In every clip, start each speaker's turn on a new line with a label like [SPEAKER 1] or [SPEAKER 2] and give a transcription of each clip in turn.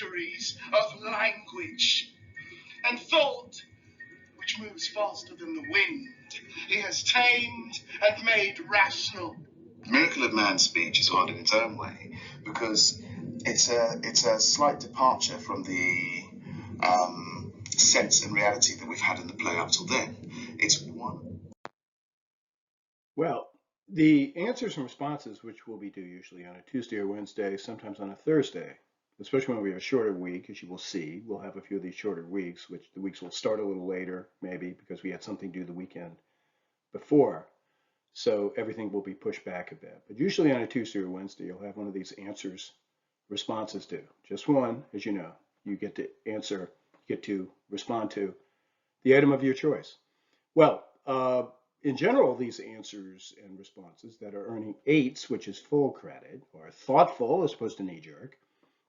[SPEAKER 1] mysteries of language and thought, which moves faster than the wind, he has tamed and made rational. The miracle of man's speech is odd in its own way, because it's a slight departure from the sense and reality that we've had in the play up till then. It's one.
[SPEAKER 2] Well, the answers and responses, which will be due usually on a Tuesday or Wednesday, sometimes on a Thursday, especially when we have a shorter week, as you will see, we'll have a few of these shorter weeks, which the weeks will start a little later, maybe, because we had something due the weekend before. So everything will be pushed back a bit. But usually on a Tuesday or Wednesday, you'll have one of these answers, responses due. Just one, as you know. You get to answer, get to respond to the item of your choice. Well, in general, these answers and responses that are earning 8s, which is full credit, are thoughtful as opposed to knee-jerk.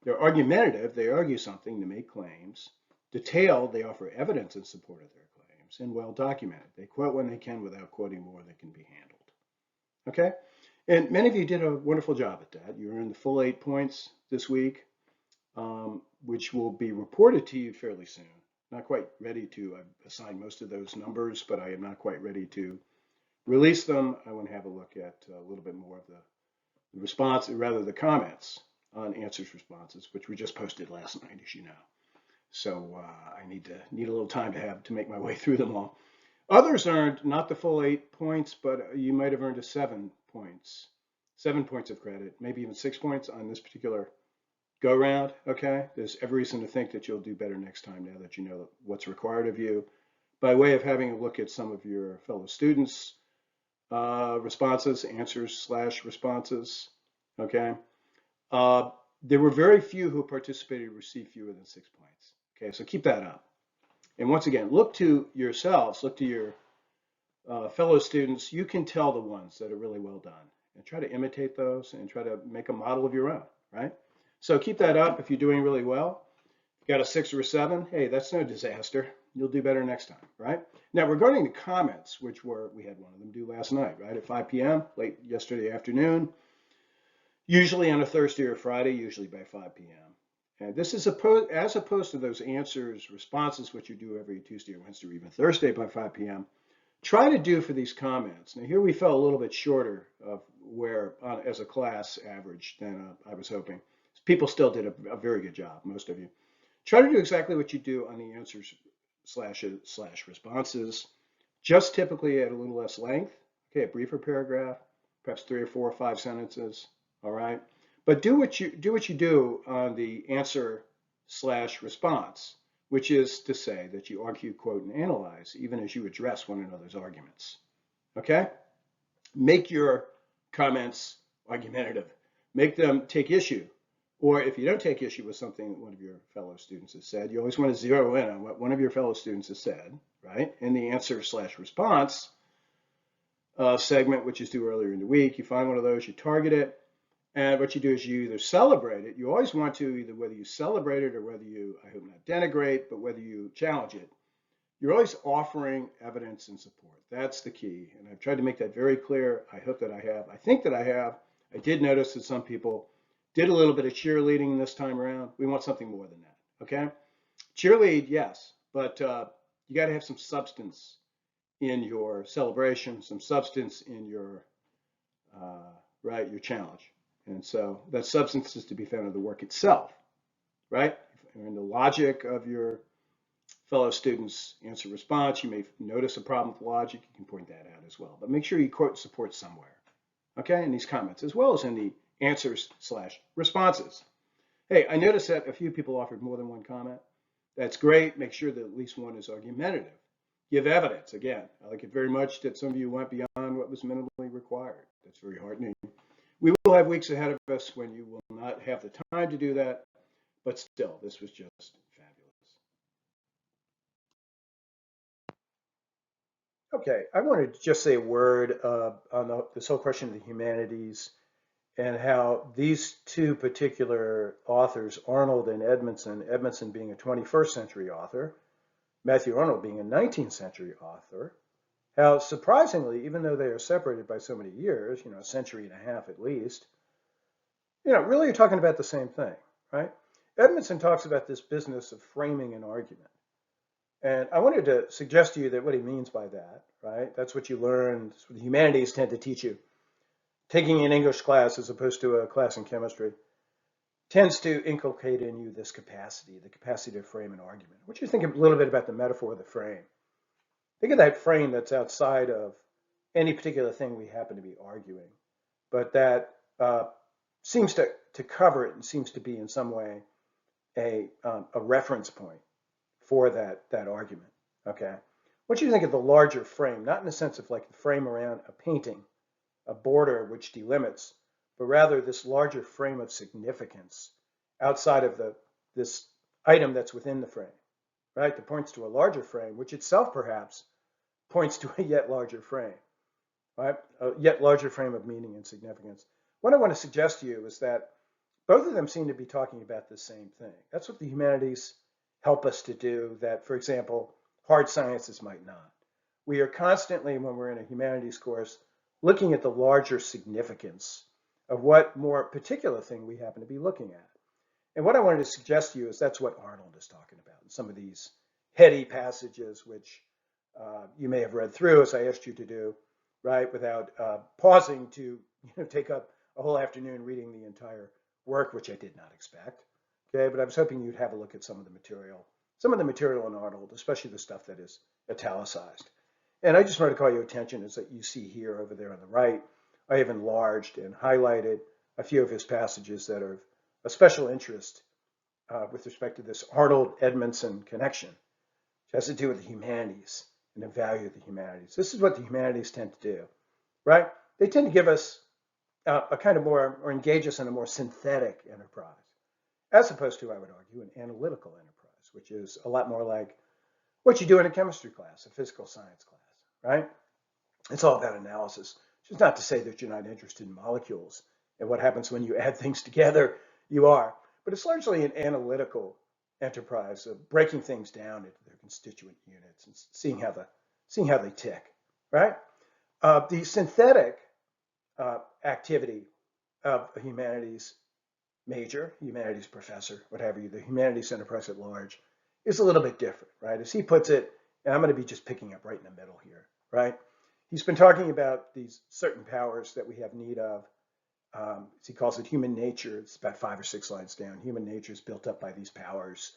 [SPEAKER 2] They're argumentative, they argue something to make claims. Detailed, they offer evidence in support of their claims. And well documented, they quote when they can without quoting more than can be handled. Okay? And many of you did a wonderful job at that. You earned the full 8 points this week, which will be reported to you fairly soon. Not quite ready to assign most of those numbers, but I am not quite ready to release them. I want to have a look at a little bit more of the response, rather the comments on answers responses, which we just posted last night, as you know. So I need a little time to make my way through them all. Others earned not the full 8 points, but you might have earned a 7 points, 7 points of credit, maybe even 6 points on this particular go round. Okay, there's every reason to think that you'll do better next time now that you know what's required of you. By way of having a look at some of your fellow students' responses, answers / responses. Okay, there were very few who participated who received fewer than 6 points. Okay, so keep that up. And once again, look to yourselves, look to your fellow students. You can tell the ones that are really well done, and try to imitate those and try to make a model of your own, right? So keep that up if you're doing really well. If you got a 6 or a 7, hey, that's no disaster. You'll do better next time, right? Now, regarding the comments, which we had one of them due last night, right, at 5 p.m., late yesterday afternoon, usually on a Thursday or Friday, usually by 5 p.m. And this is as opposed to those answers, responses, which you do every Tuesday or Wednesday or even Thursday by 5 p.m., try to do for these comments. Now, here we fell a little bit shorter of where, as a class average, than I was hoping. People still did a very good job, most of you. Try to do exactly what you do on the answers / responses, just typically at a little less length. Okay, a briefer paragraph, perhaps 3 or 4 or 5 sentences. All right, but do what you do on the answer / response, which is to say that you argue, quote, and analyze even as you address one another's arguments. Okay, make your comments argumentative. Make them take issue. Or if you don't take issue with something one of your fellow students has said, you always want to zero in on what one of your fellow students has said, right? In the answer / response segment, which is due earlier in the week, you find one of those, you target it, and what you do is you either celebrate it. You always want to, either whether you celebrate it or whether you, I hope not denigrate, but whether you challenge it. You're always offering evidence and support. That's the key. And I've tried to make that very clear. I hope that I have. I think that I have. I did notice that some people did a little bit of cheerleading this time around. We want something more than that, okay? Cheerlead, yes, but you got to have some substance in your celebration, some substance in your, your challenge. And so that substance is to be found in the work itself, right? In the logic of your fellow students' answer response, you may notice a problem with logic. You can point that out as well. But make sure you quote support somewhere, okay, in these comments, as well as in the answers / responses. Hey, I noticed that a few people offered more than one comment. That's great. Make sure that at least one is argumentative. Give evidence. Again, I like it very much that some of you went beyond what was minimally required. That's very heartening. We will have weeks ahead of us when you will not have the time to do that, but still, this was just fabulous. Okay, I wanted to just say a word on this whole question of the humanities and how these two particular authors, Arnold and Edmondson being a 21st century author, Matthew Arnold being a 19th century author, how surprisingly, even though they are separated by so many years, a century and a half at least, really you're talking about the same thing, right? Edmondson talks about this business of framing an argument. And I wanted to suggest to you that what he means by that, right? That's what you learn, that's what the humanities tend to teach you. Taking an English class as opposed to a class in chemistry tends to inculcate in you this capacity, the capacity to frame an argument. I want you to think a little bit about the metaphor of the frame. Think of that frame that's outside of any particular thing we happen to be arguing, but that seems to cover it and seems to be in some way a reference point for that argument. Okay, I want you to think of the larger frame, not in the sense of like the frame around a painting, a border which delimits, but rather this larger frame of significance outside of this item that's within the frame, right? That points to a larger frame, which itself perhaps points to a yet larger frame, right? A yet larger frame of meaning and significance. What I want to suggest to you is that both of them seem to be talking about the same thing. That's what the humanities help us to do that, for example, hard sciences might not. We are constantly, when we're in a humanities course, looking at the larger significance of what more particular thing we happen to be looking at. And what I wanted to suggest to you is that's what Arnold is talking about in some of these heady passages, which you may have read through, as I asked you to do, right, without pausing to take up a whole afternoon reading the entire work, which I did not expect. Okay, but I was hoping you'd have a look at some of the material in Arnold, especially the stuff that is italicized. And I just wanted to call your attention is that you see here over there on the right, I have enlarged and highlighted a few of his passages that are of special interest with respect to this Arnold-Edmondson connection, which has to do with the humanities and the value of the humanities. This is what the humanities tend to do, right? They tend to give us a kind of more, or engage us in a more synthetic enterprise, as opposed to, I would argue, an analytical enterprise, which is a lot more like what you do in a chemistry class, a physical science class, right? It's all about analysis, which is not to say that you're not interested in molecules and what happens when you add things together. You are, but it's largely an analytical enterprise of breaking things down into their constituent units and seeing how they tick, right? The synthetic activity of a humanities major, humanities professor, what have you, the humanities enterprise at large, is a little bit different, right? As he puts it, and I'm going to be just picking up right in the middle here, right? He's been talking about these certain powers that we have need of. As he calls it human nature. It's about 5 or 6 lines down. Human nature is built up by these powers,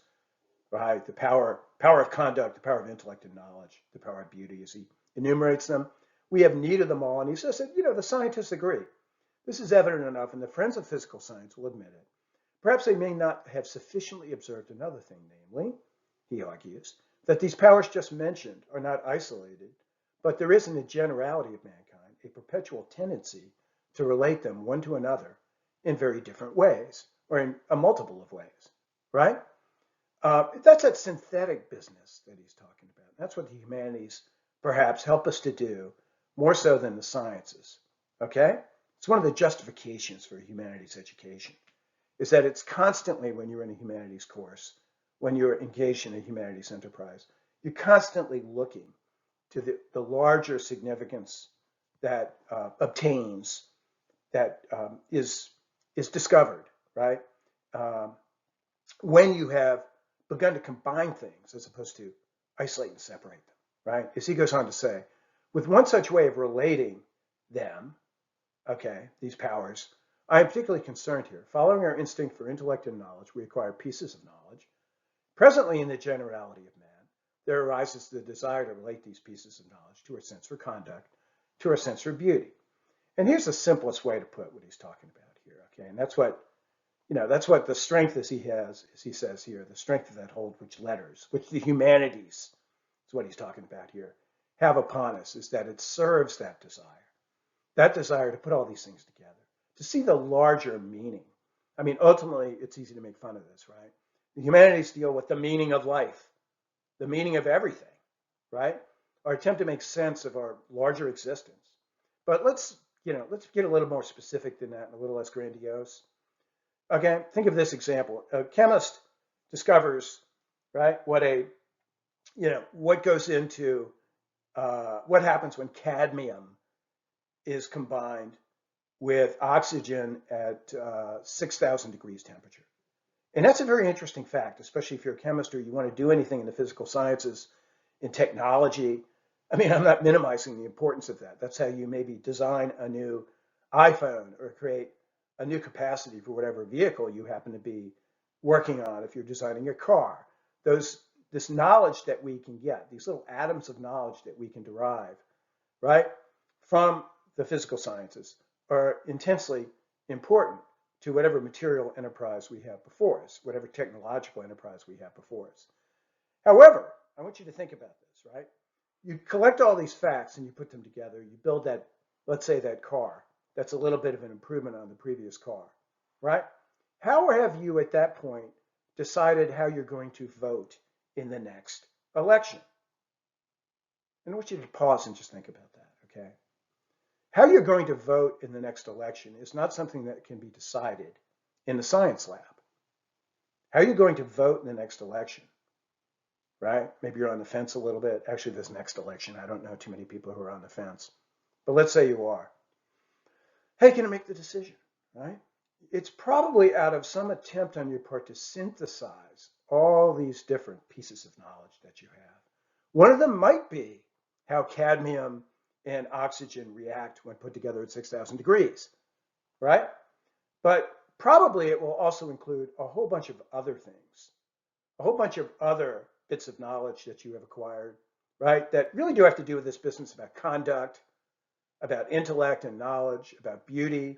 [SPEAKER 2] right? The power of conduct, the power of intellect and knowledge, the power of beauty, as he enumerates them. We have need of them all. And he says that, the scientists agree. This is evident enough, and the friends of physical science will admit it. Perhaps they may not have sufficiently observed another thing, namely, he argues, that these powers just mentioned are not isolated, but there is in the generality of mankind a perpetual tendency to relate them one to another in very different ways, or in a multiple of ways, right? That's that synthetic business that he's talking about. That's what the humanities perhaps help us to do more so than the sciences, okay? It's one of the justifications for humanities education, is that it's constantly, when you're in a humanities course, when you're engaged in a humanities enterprise, you're constantly looking to the larger significance that obtains, that is discovered, right? When you have begun to combine things as opposed to isolate and separate them, right? As he goes on to say, with one such way of relating them, okay, these powers, I am particularly concerned here. Following our instinct for intellect and knowledge, we acquire pieces of knowledge. Presently, in the generality of man, there arises the desire to relate these pieces of knowledge to our sense for conduct, to our sense for beauty. And here's the simplest way to put what he's talking about here, okay? And that's what the strength as he says here, the strength of that hold which letters, which the humanities, is what he's talking about here, have upon us, is that it serves that desire to put all these things together, to see the larger meaning. I mean, ultimately, it's easy to make fun of this, right? The humanities deal with the meaning of life, the meaning of everything, right? Our attempt to make sense of our larger existence. But let's get a little more specific than that and a little less grandiose. Okay, think of this example. A chemist discovers, right, what goes into, what happens when cadmium is combined with oxygen at 6,000 degrees temperature. And that's a very interesting fact, especially if you're a chemist or you want to do anything in the physical sciences, in technology. I mean, I'm not minimizing the importance of that. That's how you maybe design a new iPhone or create a new capacity for whatever vehicle you happen to be working on. If you're designing a car, this knowledge that we can get, these little atoms of knowledge that we can derive, right, from the physical sciences are intensely important to whatever material enterprise we have before us, whatever technological enterprise we have before us. However, I want you to think about this, right? You collect all these facts and you put them together. You build that, let's say that car. That's a little bit of an improvement on the previous car, right? How have you at that point decided how you're going to vote in the next election? And I want you to pause and just think about that, okay? How you're going to vote in the next election is not something that can be decided in the science lab. How you're going to vote in the next election, right? Maybe you're on the fence a little bit. Actually, this next election, I don't know too many people who are on the fence. But let's say you are. How are you going to make the decision, right? It's probably out of some attempt on your part to synthesize all these different pieces of knowledge that you have. One of them might be how cadmium and oxygen react when put together at 6,000 degrees, right? But probably it will also include a whole bunch of other things, a whole bunch of other bits of knowledge that you have acquired, right? That really do have to do with this business about conduct, about intellect and knowledge, about beauty,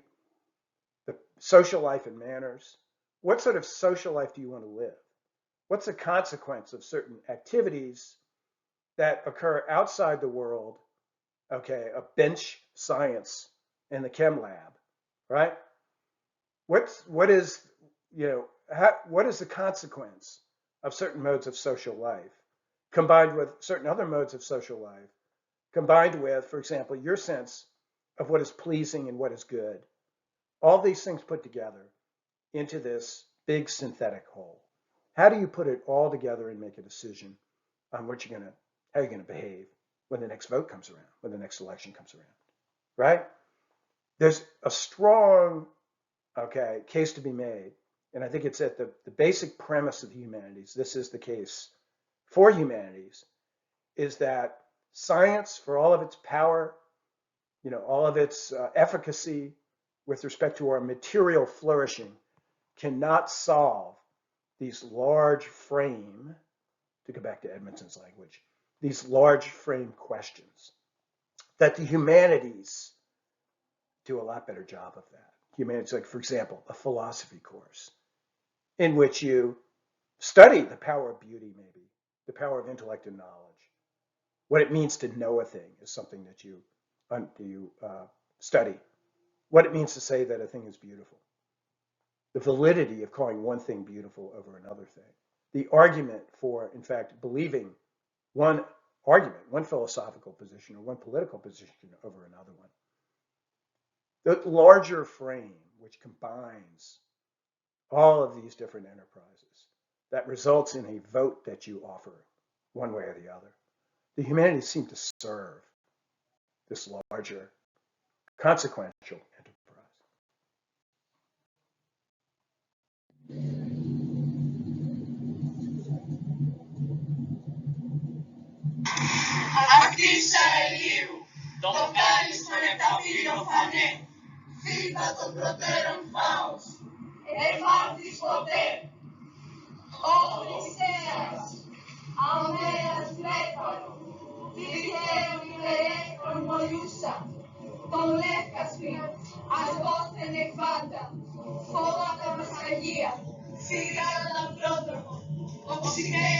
[SPEAKER 2] the social life and manners. What sort of social life do you want to live? What's the consequence of certain activities that occur outside the world, okay, of bench science in the chem lab, right? What is the consequence of certain modes of social life combined with certain other modes of social life, combined with, for example, your sense of what is pleasing and what is good? All these things put together into this big synthetic whole. How do you put it all together and make a decision on how you're gonna behave when the next vote comes around, when the next election comes around, right? There's a strong, okay, case to be made, and I think it's at the basic premise of the humanities. This is the case for humanities, is that science, for all of its power, all of its efficacy with respect to our material flourishing, cannot solve these large frame, to go back to Edmondson's language, these large frame questions, that the humanities do a lot better job of that. Humanities, like, for example, a philosophy course in which you study the power of beauty, maybe, the power of intellect and knowledge. What it means to know a thing is something that you study. What it means to say that a thing is beautiful. The validity of calling one thing beautiful over another thing. The argument for, in fact, believing one philosophical position or one political position over another one. The larger frame, which combines all of these different enterprises, that results in a vote that you offer one way or the other. The humanities seem to serve this larger, consequential enterprise.
[SPEAKER 1] Aquí saiu, tocares conectar filofane, viva do broteiro falso, e maltis poder. Odisseas, Almeias Método, Viviero Mireie Orgulhosa, Tom Lefkaspi, as voces nefanda, Foda da Massagia, Cigana da Pródromo, Oxigênio.